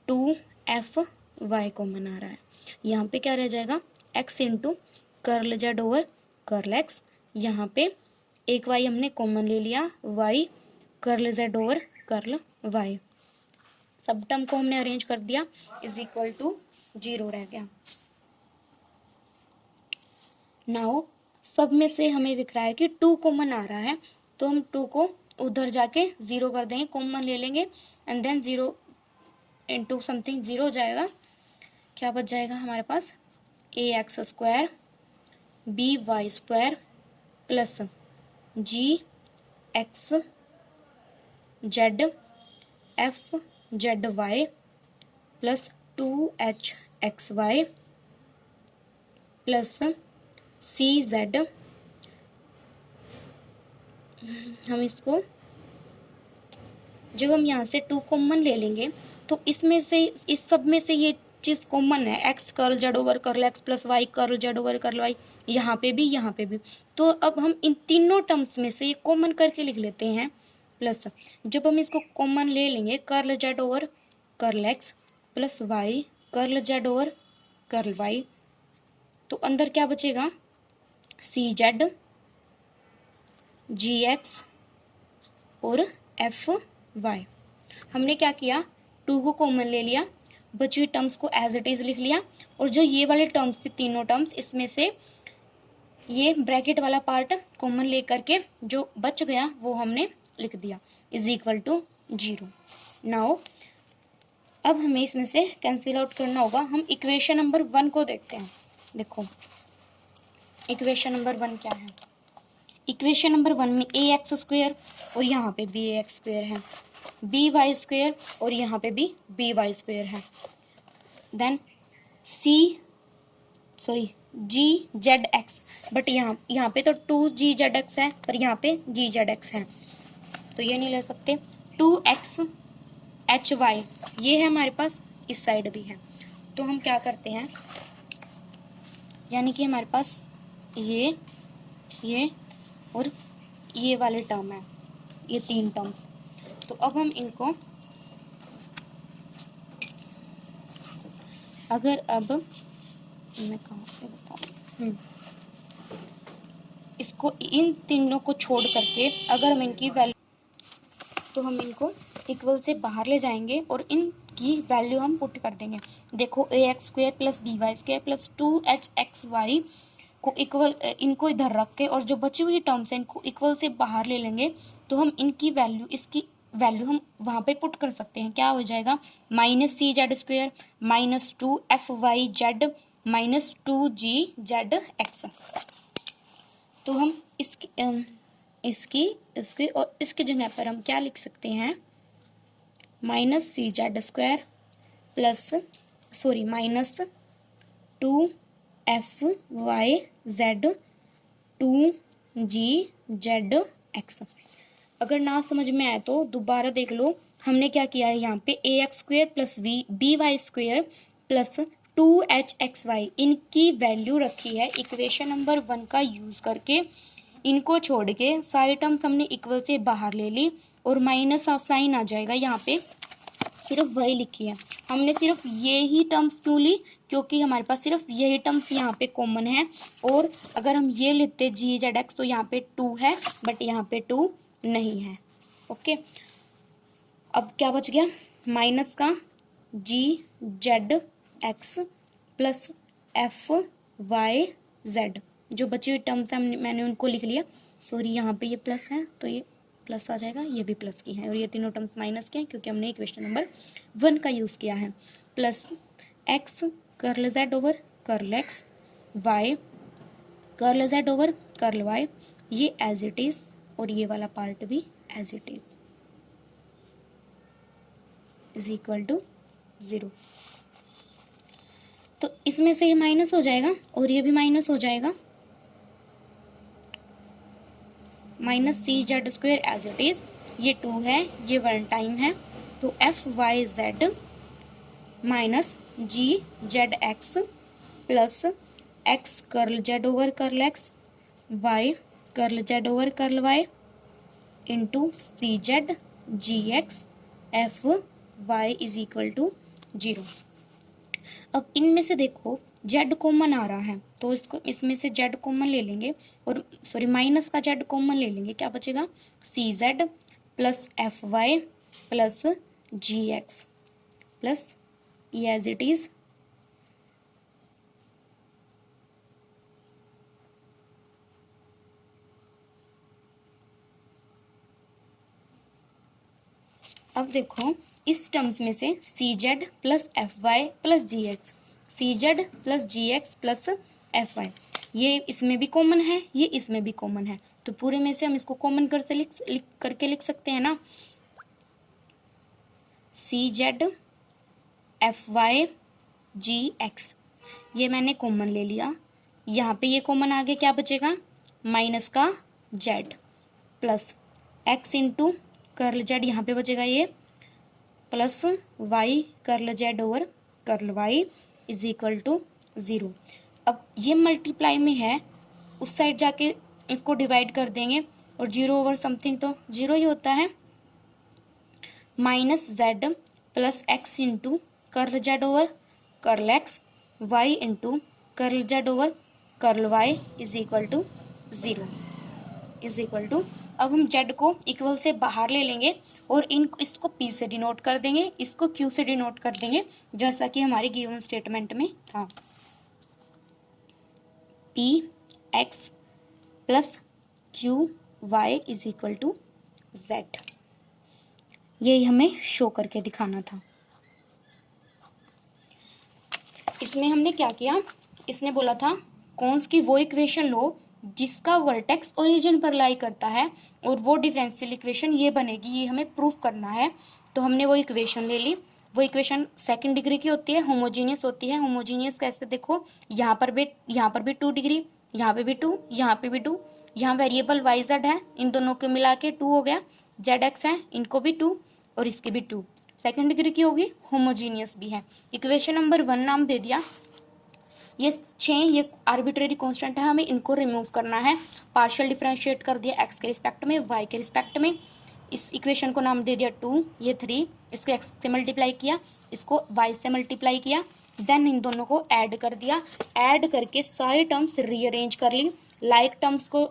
2f(y) कॉमन आ रहा है। यहाँ पे क्या रह जाएगा, x into curl Z over curl x, यहाँ पे एक y हमने कॉमन ले लिया, y curl Z over curl y, सब टर्म को हमने अरेंज कर दिया, इज इक्वल टू 0 रह गया। नाउ सब में से हमें दिख रहा है कि 2 कॉमन आ रहा है, तो हम 2 को उधर जाके 0 कर देंगे, कॉमन ले लेंगे, एंड देन 0 इंटू समथिंग 0 हो जाएगा। क्या बच जाएगा हमारे पास, ax square by square plus gx z f z y plus 2hxy plus c z. हम इसको जब हम यहाँ से 2 कॉमन ले लेंगे तो इसमें से, इस सब में से ये चीज़ कॉमन है, x curl Z over curl x plus y curl Z over curl y, यहाँ पे भी यहाँ पे भी। तो अब हम इन तीनों टर्म्स में से ये कॉमन करके लिख लेते हैं, प्लस जब हम इसको कॉमन ले लेंगे curl Z over curl x plus y curl Z over curl y, तो अंदर क्या बचेगा, सी जेड जी एक्स और एफ वाई। हमने क्या किया, 2 को कॉमन ले लिया, बची हुई टर्म्स को एज इट इज लिख लिया, और जो ये वाले टर्म्स थे तीनों टर्म्स, इसमें से ये ब्रैकेट वाला पार्ट कॉमन ले करके जो बच गया वो हमने लिख दिया, इज इक्वल टू 0। नाउ अब हमें इसमें से कैंसिल आउट करना होगा। हम इक्वेशन नंबर 1 को देखते हैं। देखो इक्वेशन नंबर 1 क्या है, इक्वेशन नंबर 1 में ए एक्स स्क्वेयर और यहाँ पे बी ए एक्स स्क्वेयर है, बी वाई स्क्वेयर और यहाँ पे भी बी वाई स्क्वेयर है, then g z x, but यहाँ पे तो 2g जेड एक्स है पर यहाँ पे g जेड एक्स है, तो ये नहीं ले सकते। 2x एच वाई ये है हमारे पास, इस साइड भी है, तो हम क्या करते हैं, यानी कि हमारे पास ये और ये वाले टर्म है, ये 3 टर्म्स। तो अब हम इनको मैं कहाँ से बताऊँ, इसको इन तीनों को छोड़ करके अगर हम इनकी वैल्यू, तो हम इनको इक्वल से बाहर ले जाएंगे और इनकी वैल्यू हम पुट कर देंगे। देखो a x square plus b y square plus 2hxy को इक्वल, इनको इधर रख के और जो बची हुई टर्म्स हैं इनको इक्वल से बाहर ले लेंगे, तो हम इनकी वैल्यू, इसकी वैल्यू हम वहाँ पे पुट कर सकते हैं। क्या हो जाएगा, माइनस सी z square minus 2fy z minus 2g z x. तो हम इसकी और इसकी जगह पर हम क्या लिख सकते हैं, माइनस सी z square plus minus 2fy z 2g z x. अगर ना समझ में आए तो दोबारा देख लो, हमने क्या किया है, यहाँ पे a x square plus b y square plus 2hxy इनकी वैल्यू रखी है इक्वेशन नंबर 1 का यूज़ करके, इनको छोड़ के सारी टर्म्स हमने इक्वल से बाहर ले ली और माइनस साइन आ जाएगा, यहाँ पे सिर्फ वही लिखी है। हमने सिर्फ ये ही टर्म्स क्यों ली, क्योंकि हमारे पास सिर्फ यही टर्म्स यहाँ पे कॉमन है, और अगर हम ये लेते जी जेड एक्स तो यहाँ पे 2 है बट यहाँ पे 2 नहीं है। ओके, अब क्या बच गया, माइनस का g z x plus F y z, जो बची हुई टर्म्स है मैंने उनको लिख लिया। यहाँ पे ये प्लस है तो ये प्लस आ जाएगा, ये भी प्लस की है, और ये तीनों टर्म्स माइनस के हैं क्योंकि हमने इक्वेशन नंबर 1 का यूज़ किया है। Plus x curl Z over curl x, y curl Z over curl y, ये एज इट इज़, और ये वाला पार्ट भी as it is equal to 0। तो इसमें से ये माइनस हो जाएगा और ये भी माइनस हो जाएगा, minus C z square as it is, ये 2 है, ये 1 टाइम है, तो f y z minus g z x plus x curl Z over curl x, y curl Z over curl y into c z g x f y is equal to 0। अब इनमें से देखो जेड कॉमन आ रहा है तो इसको इसमें से जेड कॉमन ले लेंगे और सॉरी माइनस का जेड कॉमन ले लेंगे, क्या बचेगा C Z plus F Y plus G X plus ये एज इट इज अब देखो इस टर्म्स में से C Z plus F Y plus G X, C Z plus G X plus F Y, ये इसमें भी कॉमन है ये इसमें भी कॉमन है, तो पूरे में से हम इसको कॉमन करके लिख सकते हैं ना, सी जेड एफ वाई जी एक्स, ये मैंने कॉमन ले लिया, यहाँ पे ये कॉमन आगे क्या बचेगा माइनस का z plus x into curl z, यहाँ पे बचेगा ये plus y curl Z over curl Y is equal to 0। अब ये मल्टीप्लाई में है, उस साइड जाके इसको डिवाइड कर देंगे और 0 ओवर समथिंग तो 0 ही होता है, minus z plus x into curl Z over curl x y into curl Z over curl Y is equal to 0 is equal to, अब हम जेड को इक्वल से बाहर ले लेंगे और इसको पी से डिनोट कर देंगे, इसको क्यू से डिनोट कर देंगे, जैसा कि हमारी गिवन स्टेटमेंट में था, p x plus q y is equal to z, ये हमें शो करके दिखाना था। इसमें हमने क्या किया, इसने बोला था कौन की वो इक्वेशन लो जिसका वर्टेक्स ओरिजिन पर लाई करता है और वो डिफरेंशियल इक्वेशन ये बनेगी, ये हमें प्रूफ करना है, तो हमने वो इक्वेशन ले ली, वो इक्वेशन सेकंड डिग्री की होती है, होमोजीनियस होती है, होमोजीनियस कैसे देखो यहाँ पर भी 2 डिग्री, यहाँ पे भी 2, यहाँ पे भी 2, यहाँ वेरिएबल वाई जेड है, इन दोनों को मिला के 2 हो गया, जेड एक्स है इनको भी 2 और इसके भी 2, सेकंड डिग्री की होगी, होमोजीनियस भी है। इक्वेशन नंबर 1 नाम दे दिया, ये 6 ये आर्बिट्रेरी कांस्टेंट है, हमें इनको रिमूव करना है, पार्शियल डिफरेंशिएट कर दिया एक्स के रिस्पेक्ट में वाई के रिस्पेक्ट में, इस इक्वेशन को नाम दे दिया 2, ये 3, इसको एक्स से मल्टीप्लाई किया, इसको वाई से मल्टीप्लाई किया, देन इन दोनों को ऐड कर दिया, ऐड करके सारे टर्म्स रीअरेंज कर ली, लाइक टर्म्स को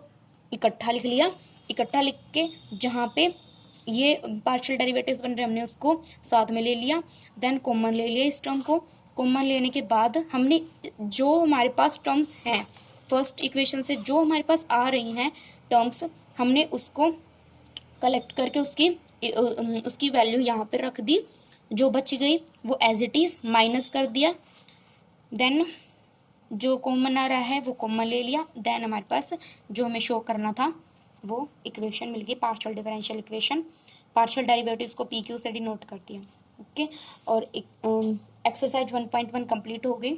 इकट्ठा लिख लिया, इकट्ठा लिख के जहाँ पे ये पार्शियल डेरिवेटिव्स बन रहे हमने उसको साथ में ले लिया, देन कॉमन ले लिया, इस टर्म को कॉमन लेने के बाद हमने जो हमारे पास टर्म्स हैं फर्स्ट इक्वेशन से जो हमारे पास आ रही हैं टर्म्स, हमने उसको कलेक्ट करके उसकी वैल्यू यहाँ पे रख दी, जो बच गई वो एज इट इज़ माइनस कर दिया, देन जो कॉमन आ रहा है वो कॉमन ले लिया, देन हमारे पास जो हमें शो करना था वो इक्वेशन मिल गई, partial differential equation, partial derivatives को पी क्यू से डिनोट कर दिया। ओके, और एक्सरसाइज 1.1 कंप्लीट हो गई।